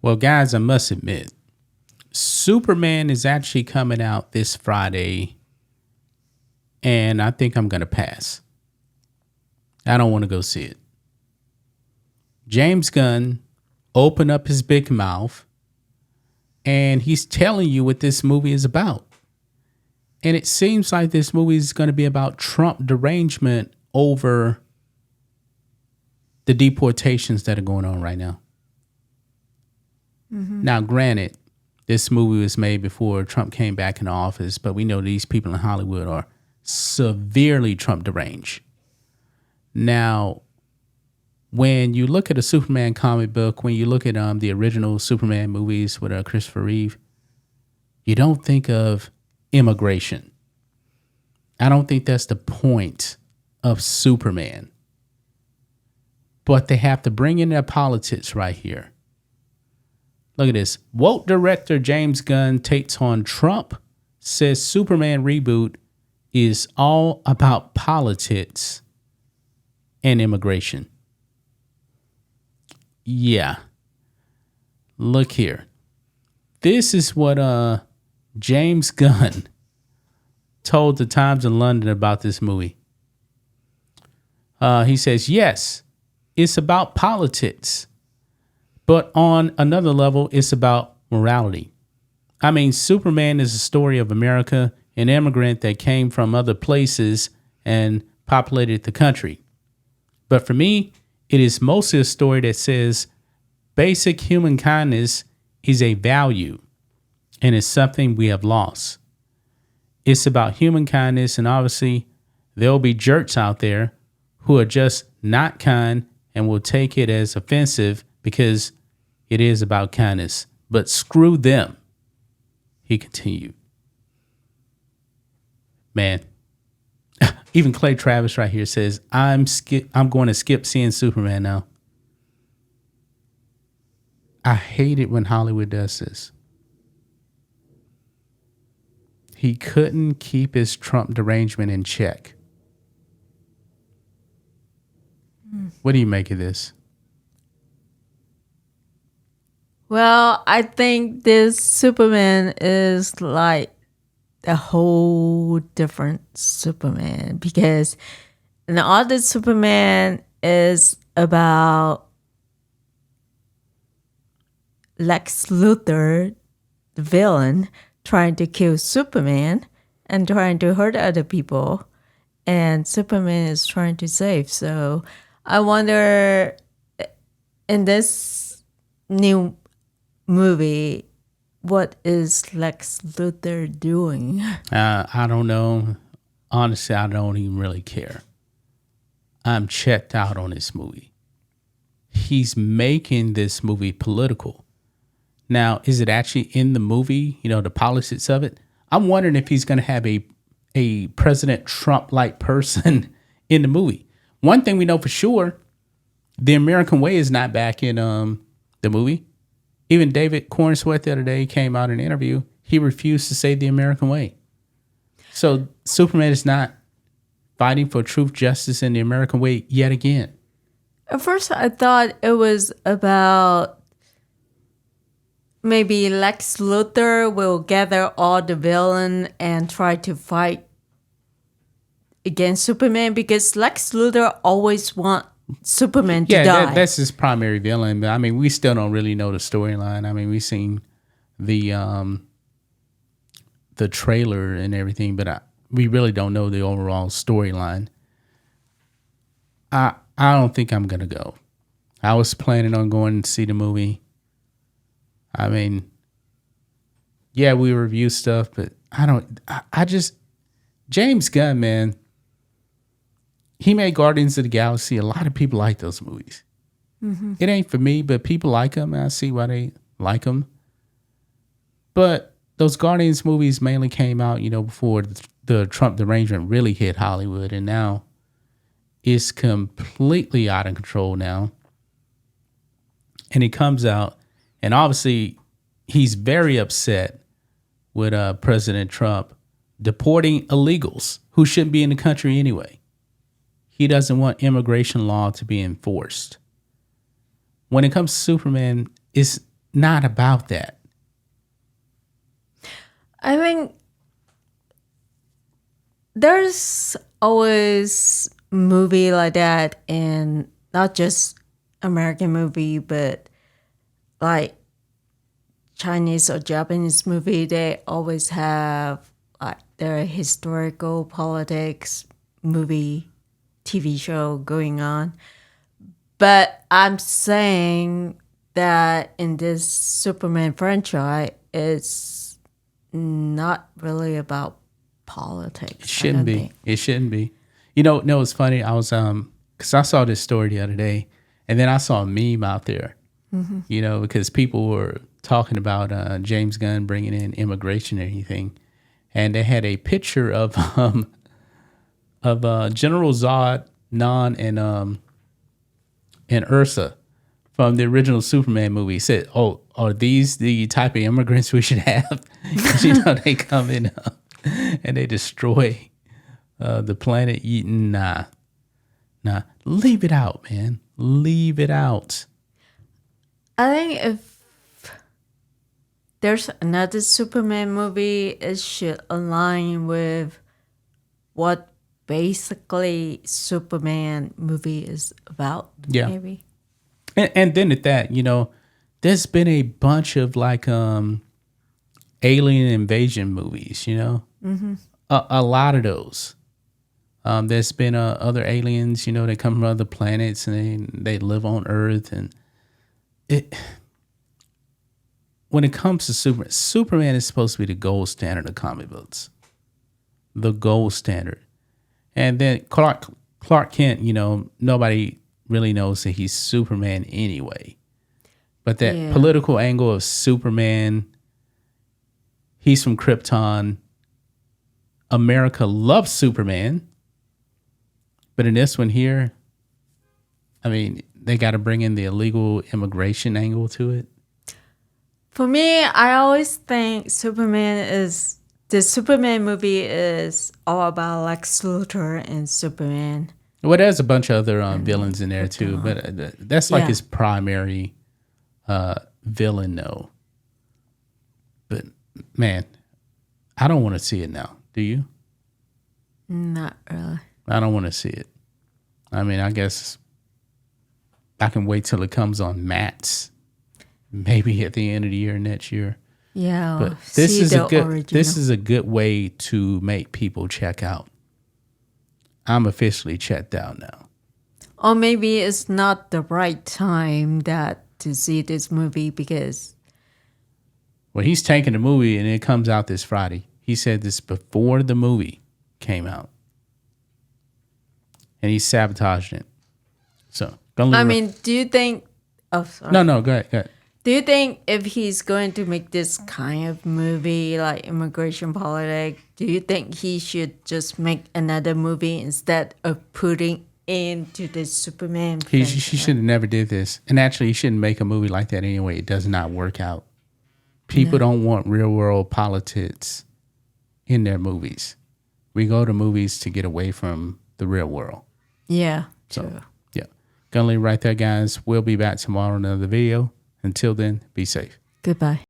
Well, guys, I must admit, Superman is actually coming out this Friday, and I think I'm going to pass. I don't want to go see it. James Gunn opened up his big mouth, and he's telling you what this movie is about. And it seems like this movie is going to be about Trump derangement over the deportations that are going on right now. Mm-hmm. Now, granted, this movie was made before Trump came back into office, but we know these people in Hollywood are severely Trump deranged. Now, when you look at a Superman comic book, when you look at the original Superman movies with Christopher Reeve, you don't think of immigration. I don't think that's the point of Superman. But they have to bring in their politics right here. Look at this. Woke director James Gunn takes on Trump, says Superman reboot is all about politics and immigration. Yeah. Look here. This is what James Gunn told the Times in London about this movie. He says, yes, it's about politics, but on another level, it's about morality. I mean, Superman is a story of America, an immigrant that came from other places and populated the country. But for me, it is mostly a story that says basic human kindness is a value and it's something we have lost. It's about human kindness, and obviously there'll be jerks out there who are just not kind and will take it as offensive because it is about kindness. But screw them, he continued. Man, even Clay Travis right here says, I'm going to skip seeing Superman now. I hate it when Hollywood does this. He couldn't keep his Trump derangement in check. What do you make of this? Well, I think this Superman is like a whole different Superman, because the other Superman is about Lex Luthor, the villain, trying to kill Superman and trying to hurt other people, and Superman is trying to save. So I wonder, in this new movie, what is Lex Luthor doing? I don't know. Honestly, I don't even really care. I'm checked out on this movie. He's making this movie political. Now, is it actually in the movie, the politics of it? I'm wondering if he's going to have a President Trump-like person in the movie. One thing we know for sure, the American way is not back in the movie. Even David Cornsweet the other day came out in an interview. He refused to say the American way. So Superman is not fighting for truth, justice, and the American way yet again. At first, I thought it was about maybe Lex Luthor will gather all the villain and try to fight against Superman, because Lex Luthor always wants Superman to die. Yeah, that's his primary villain. But I mean, we still don't really know the storyline. I mean, we've seen the trailer and everything, but we really don't know the overall storyline. I don't think I'm gonna go. I was planning on going to see the movie. I mean, yeah, we review stuff, but I just, James Gunn, man, he made Guardians of the Galaxy. A lot of people like those movies. Mm-hmm. It ain't for me, but people like them, and I see why they like them. But those Guardians movies mainly came out, before the Trump derangement really hit Hollywood, and now it's completely out of control now. And he comes out, and obviously he's very upset with President Trump deporting illegals who shouldn't be in the country anyway. He doesn't want immigration law to be enforced. When it comes to Superman, it's not about that. I think there's always movie like that, and not just American movie, but like Chinese or Japanese movie. They always have like their historical politics movie, TV show going on. But I'm saying that in this Superman franchise, it's not really about politics. It shouldn't be. Think. It shouldn't be. You know, no, it's funny. I was because I saw this story the other day, and then I saw a meme out there. You know, because people were talking about James Gunn bringing in immigration and anything, and they had a picture of General Zod, Non, and Ursa from the original Superman movie. He said, "Oh, are these the type of immigrants we should have?" 'Cause, you know, they come in and they destroy the planet. Eating, nah, leave it out, man. Leave it out. I think if there's another Superman movie, it should align with what basically Superman movie is about. Yeah. Maybe. And then at that, you know, there's been a bunch of like alien invasion movies, you know, a lot of those. There's been other aliens, you know, they come from other planets and they live on Earth. And when it comes to Superman is supposed to be the gold standard of comic books, the gold standard. And then Clark Kent, you know, nobody really knows that he's Superman anyway. But that political angle of Superman, he's from Krypton. America loves Superman. But in this one here, I mean, they got to bring in the illegal immigration angle to it. For me, I always think the Superman movie is all about Lex Luthor and Superman. Well, there's a bunch of other villains in there too, but that's like his primary villain, though. But man, I don't want to see it now. Do you? Not really. I don't want to see it. I mean, I guess I can wait till it comes on Matt's, maybe at the end of the year next year. Yeah, but this is original. This is a good way to make people check out. I'm officially checked out now. Or maybe it's not the right time to see this movie because... Well, he's tanking the movie and it comes out this Friday. He said this before the movie came out. And he's sabotaging it. So, do you think... Oh, sorry. No, go ahead. Do you think if he's going to make this kind of movie, like immigration politics, do you think he should just make another movie instead of putting into the Superman? He should have never did this. And actually, he shouldn't make a movie like that anyway. It does not work out. People don't want real world politics in their movies. We go to movies to get away from the real world. Yeah, so, true. Yeah. Gonna leave right there, guys. We'll be back tomorrow in another video. Until then, be safe. Goodbye.